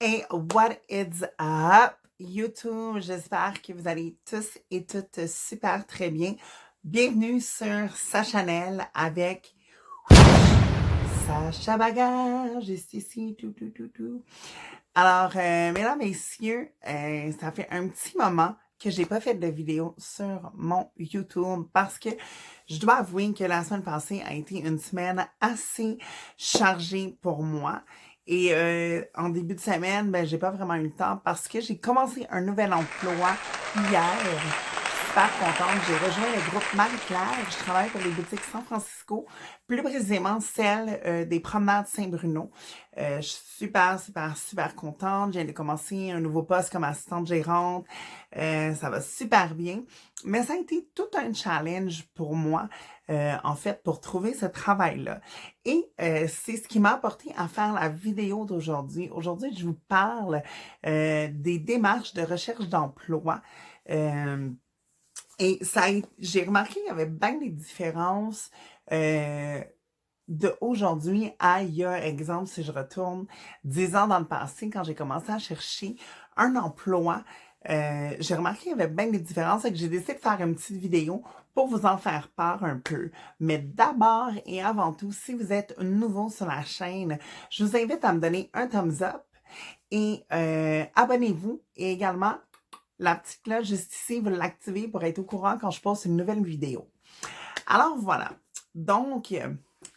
Et what is up, YouTube? J'espère que vous allez tous et toutes super très bien. Bienvenue sur sa Chanel avec Sacha Bagage. Ici, tout. Alors, mesdames, messieurs, ça fait un petit moment que j'ai pas fait de vidéo sur mon YouTube parce que je dois avouer que la semaine passée a été une semaine assez chargée pour moi. Et en début de semaine, ben j'ai pas vraiment eu le temps parce que j'ai commencé un nouvel emploi hier. Super contente. J'ai rejoint le groupe Marie-Claire. Je travaille pour les boutiques San Francisco, plus précisément celle des promenades Saint-Bruno. Je suis super contente. Je viens de commencer un nouveau poste comme assistante gérante. Ça va super bien. Mais ça a été tout un challenge pour moi, en fait, pour trouver ce travail-là. Et c'est ce qui m'a apporté à faire la vidéo d'aujourd'hui. Aujourd'hui, je vous parle des démarches de recherche d'emploi. Et j'ai remarqué qu'il y avait bien des différences de aujourd'hui à il y a, exemple, si je retourne 10 ans dans le passé, quand j'ai commencé à chercher un emploi, j'ai remarqué qu'il y avait bien des différences et que j'ai décidé de faire une petite vidéo pour vous en faire part un peu. Mais d'abord et avant tout, si vous êtes nouveau sur la chaîne, je vous invite à me donner un thumbs up et abonnez-vous et également la petite cloche juste ici, vous l'activez pour être au courant quand je poste une nouvelle vidéo. Alors voilà. Donc,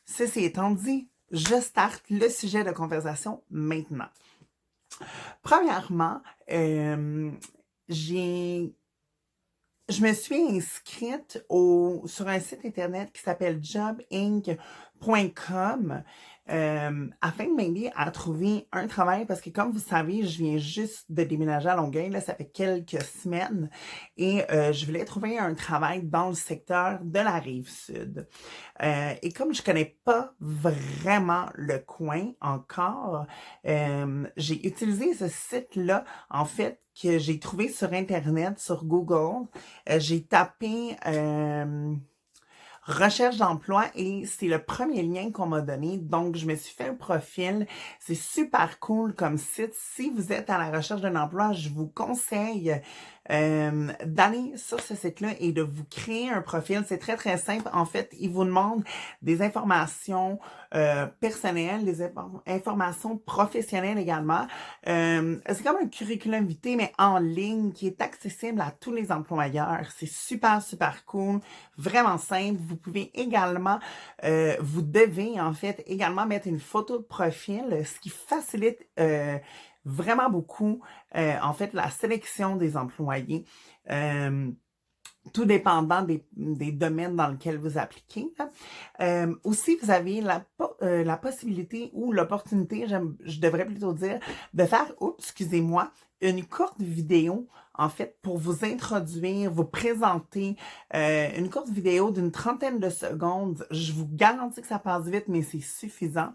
ceci étant dit, je starte le sujet de conversation maintenant. Premièrement, je me suis inscrite sur un site internet qui s'appelle jobinc.com afin de m'aider à trouver un travail parce que comme vous savez, je viens juste de déménager à Longueuil, là, ça fait quelques semaines et je voulais trouver un travail dans le secteur de la Rive-Sud. Et comme je connais pas vraiment le coin encore, j'ai utilisé ce site-là, en fait, que j'ai trouvé sur Internet, sur Google. J'ai tapé recherche d'emploi et c'est le premier lien qu'on m'a donné. Donc, je me suis fait un profil. C'est super cool comme site. Si vous êtes à la recherche d'un emploi, je vous conseille d'aller sur ce site-là et de vous créer un profil. C'est très simple. En fait, il vous demande des informations personnelles, des informations professionnelles également. C'est comme un curriculum vitae, mais en ligne, qui est accessible à tous les employeurs. C'est super cool, vraiment simple. Vous pouvez également, vous devez en fait également mettre une photo de profil, ce qui facilite vraiment beaucoup, en fait, la sélection des employés. Tout dépendant des domaines dans lesquels vous appliquez. Aussi, vous avez la possibilité ou l'opportunité, je devrais plutôt dire, de faire, excusez-moi, une courte vidéo, en fait, pour vous introduire, vous présenter, une courte vidéo d'une trentaine de secondes. Je vous garantis que ça passe vite, mais c'est suffisant.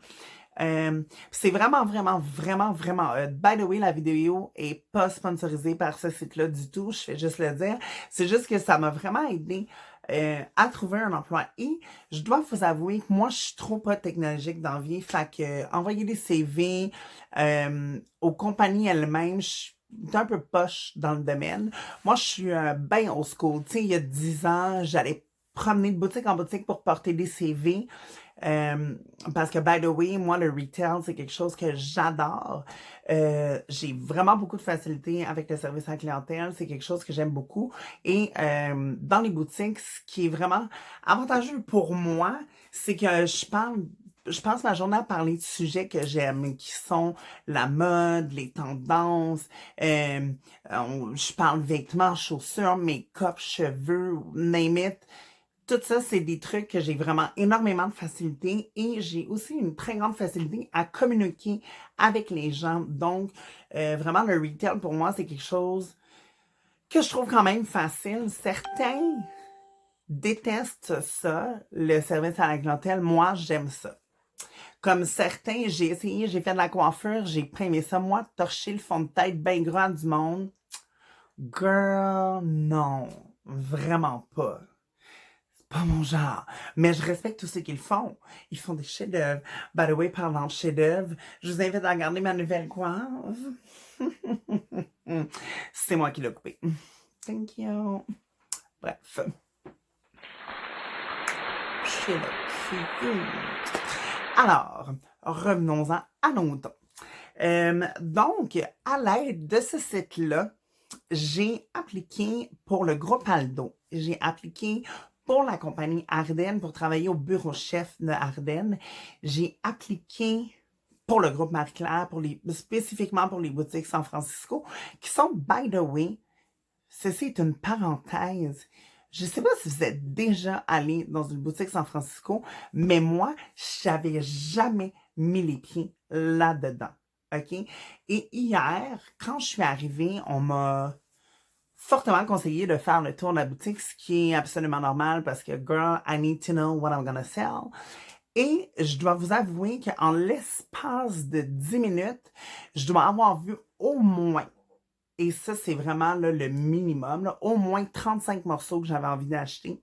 C'est vraiment by the way, la vidéo est pas sponsorisée par ce site-là du tout, je fais juste le dire. C'est juste que ça m'a vraiment aidé à trouver un emploi. Et je dois vous avouer que moi, je suis trop pas technologique dans la vie. Fait que envoyer des CV aux compagnies elles-mêmes, je suis un peu poche dans le domaine. Moi, je suis bien old school. Tu sais, il y a 10 ans, j'allais promener de boutique en boutique pour porter des CV. Parce que, by the way, moi, le retail, c'est quelque chose que j'adore. J'ai vraiment beaucoup de facilité avec le service à la clientèle. C'est quelque chose que j'aime beaucoup. Et dans les boutiques, ce qui est vraiment avantageux pour moi, c'est que je passe ma journée à parler de sujets que j'aime, qui sont la mode, les tendances. Je parle vêtements, chaussures, make-up, cheveux, name it. Tout ça, c'est des trucs que j'ai vraiment énormément de facilité et j'ai aussi une très grande facilité à communiquer avec les gens. Donc, vraiment, le retail, pour moi, c'est quelque chose que je trouve quand même facile. Certains détestent ça, le service à la clientèle. Moi, j'aime ça. Comme certains, j'ai essayé, j'ai fait de la coiffure, j'ai aimé ça. Moi, torcher le fond de tête bien gras du monde. Girl, non. Vraiment pas. pas mon genre. Mais je respecte tous ceux qui le font. Ils font des chefs-d'œuvre. By the way, parlant de chefs-d'œuvre, je vous invite à regarder ma nouvelle coiffe. C'est moi qui l'ai coupée. Thank you. Bref. Alors, revenons-en à nos moutons. Donc, à l'aide de ce site-là, j'ai appliqué pour le groupe Aldo. J'ai appliqué pour la compagnie Ardennes pour travailler au bureau chef de Ardennes. J'ai appliqué pour le groupe Marie-Claire, spécifiquement pour les boutiques San Francisco, qui sont, by the way, ceci est une parenthèse. Je ne sais pas si vous êtes déjà allé dans une boutique San Francisco, mais moi, j'avais jamais mis les pieds là-dedans. OK? Et hier, quand je suis arrivée, on m'a fortement conseillé de faire le tour de la boutique, ce qui est absolument normal parce que, girl, I need to know what I'm gonna sell. Et je dois vous avouer qu'en l'espace de 10 minutes, je dois avoir vu au moins, et ça c'est vraiment là, le minimum, là, au moins 35 morceaux que j'avais envie d'acheter.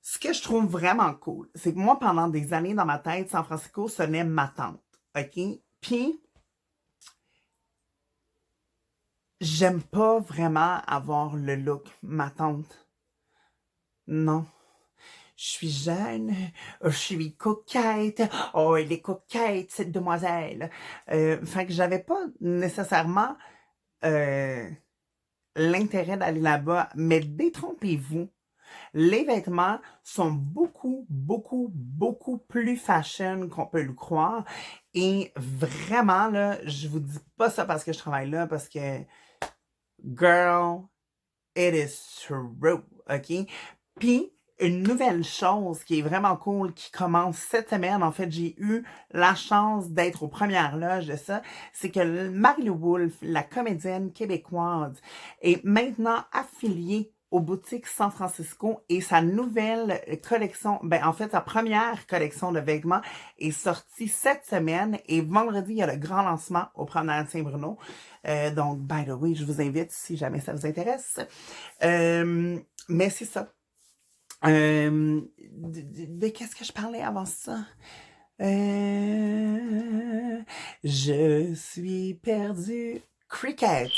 Ce que je trouve vraiment cool, c'est que moi, pendant des années dans ma tête, San Francisco sonnait ma tante. OK? Puis, j'aime pas vraiment avoir le look ma tante. Non. Je suis jeune, je suis coquette. Oh, elle est coquette, cette demoiselle. Fait que j'avais pas nécessairement l'intérêt d'aller là-bas, mais détrompez-vous. Les vêtements sont beaucoup, beaucoup, beaucoup plus fashion qu'on peut le croire. Et vraiment, là, je vous dis pas ça parce que je travaille là, parce que, girl, it is true, OK? Puis, une nouvelle chose qui est vraiment cool, qui commence cette semaine, en fait, j'ai eu la chance d'être aux premières loges de ça, c'est que Marie-Lou Wolfe, la comédienne québécoise, est maintenant affiliée aux boutiques San Francisco et sa nouvelle collection, ben en fait sa première collection de vêtements est sortie cette semaine et vendredi il y a le grand lancement au Promenade Saint-Bruno. Donc by the way, je vous invite si jamais ça vous intéresse. Mais c'est ça. De qu'est-ce que je parlais avant ça? Je suis perdu. Cricket.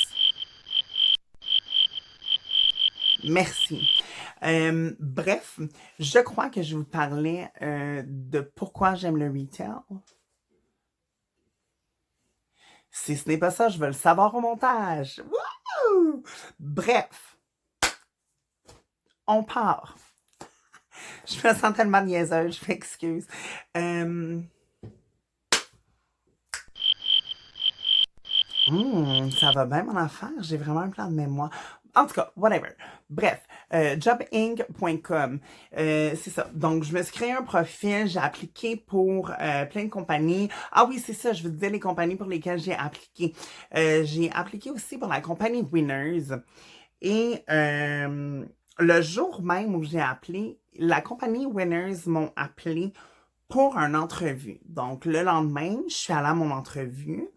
Merci. Bref, je crois que je vous parlais de pourquoi j'aime le retail. Si ce n'est pas ça, je veux le savoir au montage. Wouhou! Bref, on part. Je me sens tellement niaiseuse, je m'excuse. Ça va bien mon affaire, j'ai vraiment un plan de mémoire. En tout cas, whatever. Bref, jobinc.com, c'est ça. Donc, je me suis créé un profil, j'ai appliqué pour plein de compagnies. Ah oui, c'est ça, je vous disais les compagnies pour lesquelles j'ai appliqué. J'ai appliqué aussi pour la compagnie Winners. Et le jour même où j'ai appelé, la compagnie Winners m'ont appelé pour une entrevue. Donc, le lendemain, je suis allée à mon entrevue.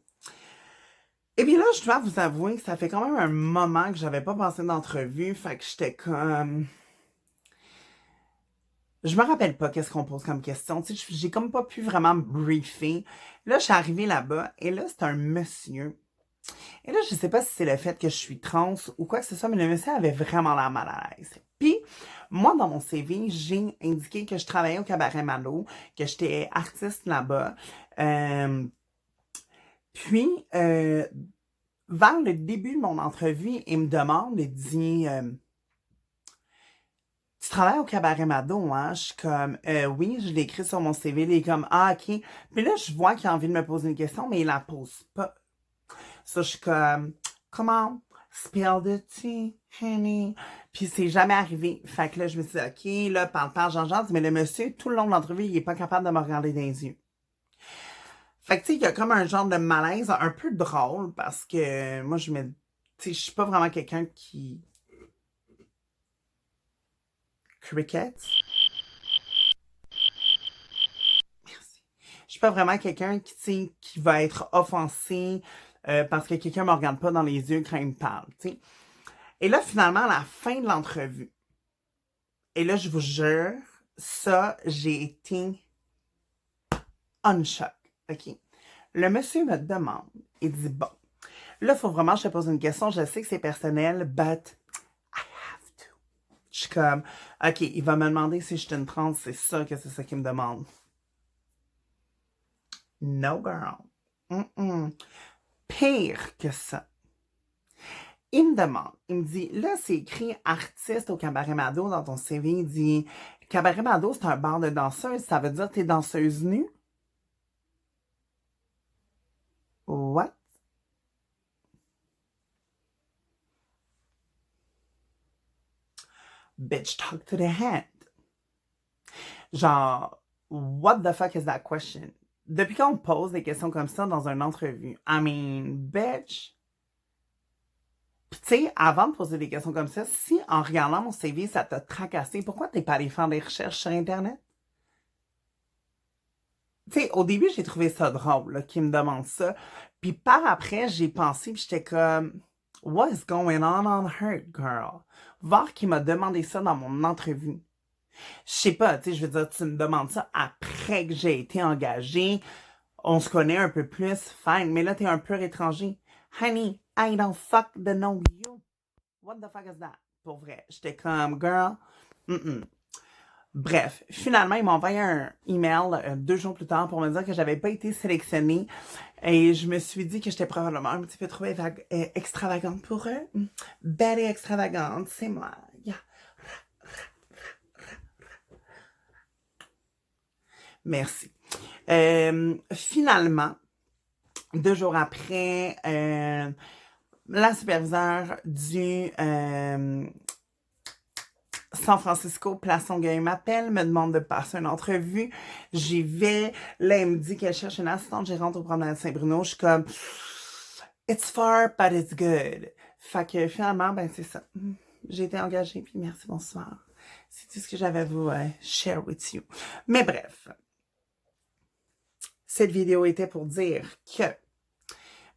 Et bien là, je dois vous avouer que ça fait quand même un moment que j'avais pas passé d'entrevue, fait que j'étais comme... Je me rappelle pas qu'est-ce qu'on pose comme question, tu sais, j'ai comme pas pu vraiment me briefer. Là, je suis arrivée là-bas, et là, c'est un monsieur. Et là, je sais pas si c'est le fait que je suis trans ou quoi que ce soit, mais le monsieur avait vraiment l'air mal à l'aise. Puis, moi, dans mon CV, j'ai indiqué que je travaillais au Cabaret Malo, que j'étais artiste là-bas. Puis, vers le début de mon entrevue, il me demande, il dit tu travailles au Cabaret Mado, hein? Je suis comme oui, je l'ai écrit sur mon CV. Il est comme ah, ok. Puis là, je vois qu'il a envie de me poser une question, mais il la pose pas. Ça, je suis comme comment spell the tea, honey? Puis c'est jamais arrivé. Fait que là, je me suis dit, ok, là, parle, Jean-Jean, mais le monsieur, tout le long de l'entrevue, il est pas capable de me regarder dans les yeux. Fait que, tu sais, il y a comme un genre de malaise un peu drôle parce que moi, tu sais, je suis pas vraiment quelqu'un qui... Cricket? Merci. Je suis pas vraiment quelqu'un qui, tu sais, qui va être offensé parce que quelqu'un me regarde pas dans les yeux quand il me parle, tu sais. Et là, finalement, à la fin de l'entrevue, Et là, je vous jure, ça, j'ai été en choc. OK? Le monsieur me demande, il dit, bon, là, il faut vraiment que je te pose une question. Je sais que c'est personnel, but I have to. Je suis comme, OK, il va me demander si je suis une trans, c'est ça que c'est ça qu'il me demande. No, girl. Mm-mm. Pire que ça. Il me demande, il me dit, là, c'est écrit artiste au Cabaret Mado dans ton CV. Il dit, Cabaret Mado, c'est un bar de danseuses. Ça veut dire que t'es danseuse nue? What? Bitch, talk to the hand. Genre, what the fuck is that question? Depuis qu'on me pose des questions comme ça dans une entrevue, I mean, bitch. Puis tu sais, avant de poser des questions comme ça, si en regardant mon CV, ça t'a tracassé, pourquoi t'es pas allé faire des recherches sur Internet? Tu sais, au début, j'ai trouvé ça drôle, là, qu'il me demande ça. Puis par après, j'ai pensé, puis j'étais comme, what is going on her, girl? Voir qu'il m'a demandé ça dans mon entrevue. Je sais pas, tu sais, je veux dire, tu me demandes ça après que j'ai été engagée. On se connaît un peu plus, fine. Mais là, t'es un pur étranger. Honey, I don't fuck the know you. What the fuck is that? Pour vrai. J'étais comme, girl. Mm-mm. Bref, finalement, ils m'ont envoyé un email 2 jours plus tard pour me dire que j'avais pas été sélectionnée. Et je me suis dit que j'étais probablement un petit peu trop extravagante pour eux. Belle et extravagante, c'est moi. Yeah. Merci. Finalement, 2 jours après, la superviseure du San Francisco, Place Longueuil m'appelle, me demande de passer une entrevue. J'y vais. Là, elle me dit qu'elle cherche une assistante gérante au promenade Saint-Bruno. Je suis comme, it's far, but it's good. Fait que finalement, ben c'est ça. J'ai été engagée, puis merci, bonsoir. C'est tout ce que j'avais à vous share with you. Mais bref, cette vidéo était pour dire que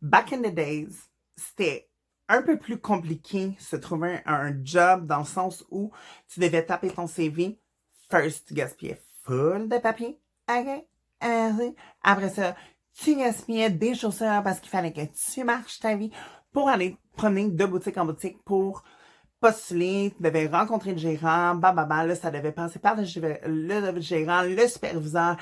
back in the days, c'était un peu plus compliqué se trouver un job dans le sens où tu devais taper ton CV. First, tu gaspillais full de papier. OK? Merci. Après ça, tu gaspillais des chaussures parce qu'il fallait que tu marches ta vie pour aller promener de boutique en boutique pour postuler. Tu devais rencontrer le gérant. Là, ça devait passer par le gérant, le superviseur.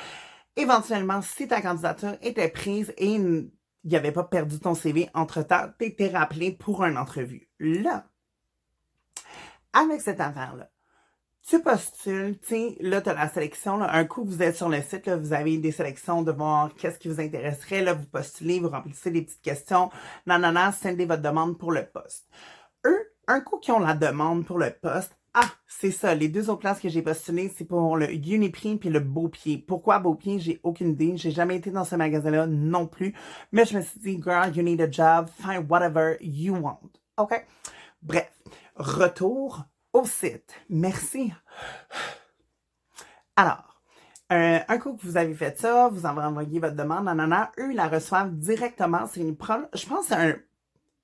Éventuellement, si ta candidature était prise et il n'y avait pas perdu ton CV entre-temps, tu étais rappelé pour une entrevue. Là, avec cette affaire-là, tu postules, tu sais, là, tu as la sélection. Là, un coup, vous êtes sur le site, là, vous avez des sélections de voir qu'est-ce qui vous intéresserait. Là, vous postulez, vous remplissez des petites questions. Non, sendez votre demande pour le poste. Eux, un coup qu'ils ont la demande pour le poste, c'est ça, les 2 autres places que j'ai postulées, c'est pour le Uniprix puis le Beaupied. Pourquoi Beaupied? J'ai aucune idée. J'ai jamais été dans ce magasin-là non plus. Mais je me suis dit, girl, you need a job, find whatever you want. OK? Bref, retour au site. Merci. Alors, un coup que vous avez fait ça, vous avez envoyé votre demande, eux, ils la reçoivent directement. Je pense que c'est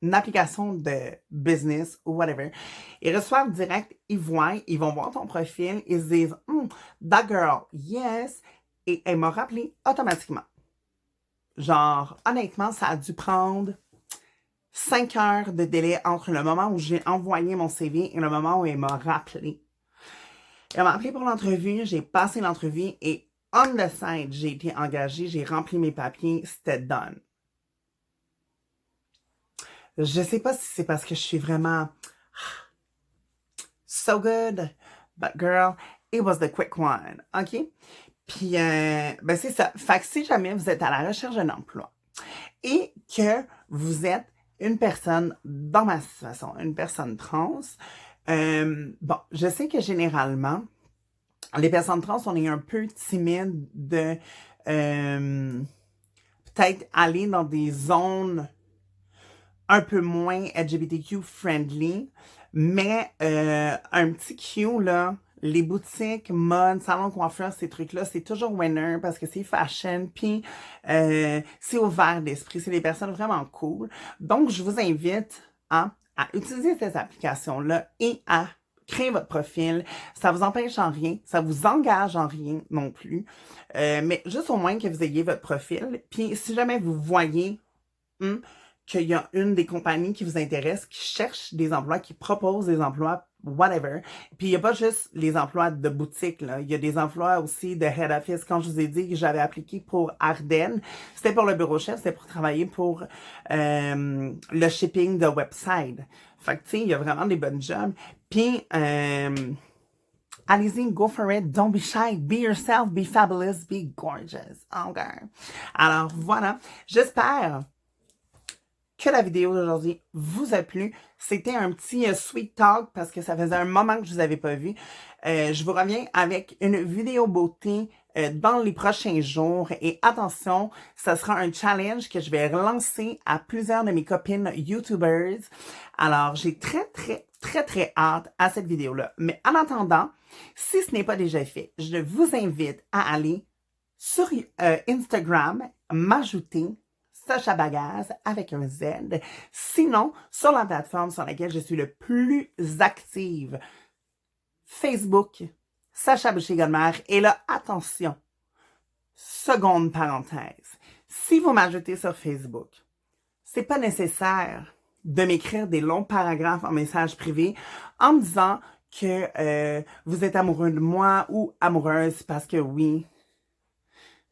une application de business ou whatever. Ils reçoivent direct, ils vont voir ton profil, ils se disent, that girl, yes. Et elle m'a rappelé automatiquement. Genre, honnêtement, ça a dû prendre 5 heures de délai entre le moment où j'ai envoyé mon CV et le moment où elle m'a rappelé. Elle m'a appelé pour l'entrevue, j'ai passé l'entrevue et on the side, j'ai été engagée, j'ai rempli mes papiers, c'était done. Je sais pas si c'est parce que je suis vraiment so good, but girl, it was the quick one, OK? Puis, ben c'est ça. Fait que si jamais vous êtes à la recherche d'un emploi et que vous êtes une personne dans ma situation, une personne trans, bon, je sais que généralement, les personnes trans, on est un peu timide de peut-être aller dans des zones un peu moins LGBTQ friendly, mais un petit Q, là, les boutiques, mode, salon de coiffure, ces trucs-là, c'est toujours winner parce que c'est fashion, puis c'est ouvert d'esprit, c'est des personnes vraiment cool. Donc, je vous invite à utiliser ces applications-là et à créez votre profil. Ça vous empêche en rien. Ça vous engage en rien non plus. Mais juste au moins que vous ayez votre profil. Puis si jamais vous voyez qu'il y a une des compagnies qui vous intéresse, qui cherche des emplois, qui propose des emplois, whatever. Puis il n'y a pas juste les emplois de boutique, là. Il y a des emplois aussi de head office. Quand je vous ai dit que j'avais appliqué pour Ardennes, c'était pour le bureau chef, c'était pour travailler pour le shipping de website. Fait que tu sais, il y a vraiment des bonnes jobs. Puis allez-y, go for it. Don't be shy. Be yourself. Be fabulous. Be gorgeous. Okay. Alors voilà. J'espère que la vidéo d'aujourd'hui vous a plu. C'était un petit sweet talk parce que ça faisait un moment que je vous avais pas vu. Je vous reviens avec une vidéo beauté dans les prochains jours. Et attention, ça sera un challenge que je vais relancer à plusieurs de mes copines YouTubers. Alors, j'ai très hâte à cette vidéo-là. Mais en attendant, si ce n'est pas déjà fait, je vous invite à aller sur Instagram, m'ajouter Sacha Bagaz avec un Z. Sinon, sur la plateforme sur laquelle je suis le plus active, Facebook, Sacha Boucher-Godmère. Et là, attention, seconde parenthèse. Si vous m'ajoutez sur Facebook, c'est pas nécessaire de m'écrire des longs paragraphes en message privé en me disant que vous êtes amoureux de moi ou amoureuse parce que oui,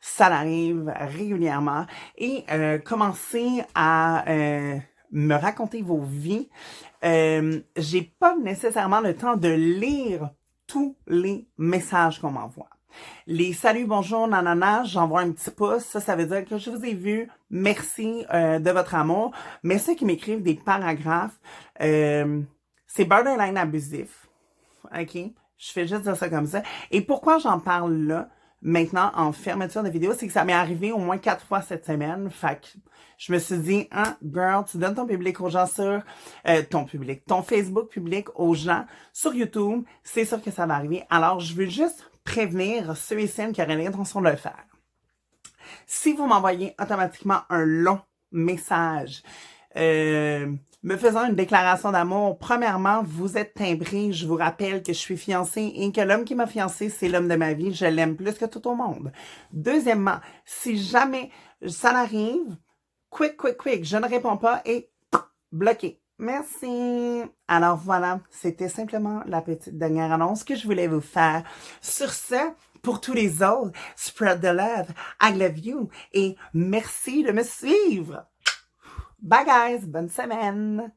ça arrive régulièrement. Et commencez à me raconter vos vies. J'ai pas nécessairement le temps de lire tous les messages qu'on m'envoie. Les salut, bonjour, nanana, j'envoie un petit pouce. Ça veut dire que je vous ai vu. Merci de votre amour. Mais ceux qui m'écrivent des paragraphes, c'est borderline abusif. OK? Je fais juste dire ça comme ça. Et pourquoi j'en parle là? Maintenant, en fermeture de vidéo, c'est que ça m'est arrivé au moins 4 fois cette semaine. Fait que je me suis dit, hein, girl, tu donnes ton public aux gens sur ton Facebook public aux gens sur YouTube. C'est sûr que ça va arriver. Alors, je veux juste prévenir ceux et celles qui auraient l'intention de le faire. Si vous m'envoyez automatiquement un long message, me faisant une déclaration d'amour, premièrement, vous êtes timbré. Je vous rappelle que je suis fiancée et que l'homme qui m'a fiancée, c'est l'homme de ma vie. Je l'aime plus que tout au monde. Deuxièmement, si jamais ça arrive, quick, je ne réponds pas et bloqué. Merci. Alors voilà, c'était simplement la petite dernière annonce que je voulais vous faire. Sur ce, pour tous les autres, spread the love, I love you et merci de me suivre. Bye guys, bonne semaine!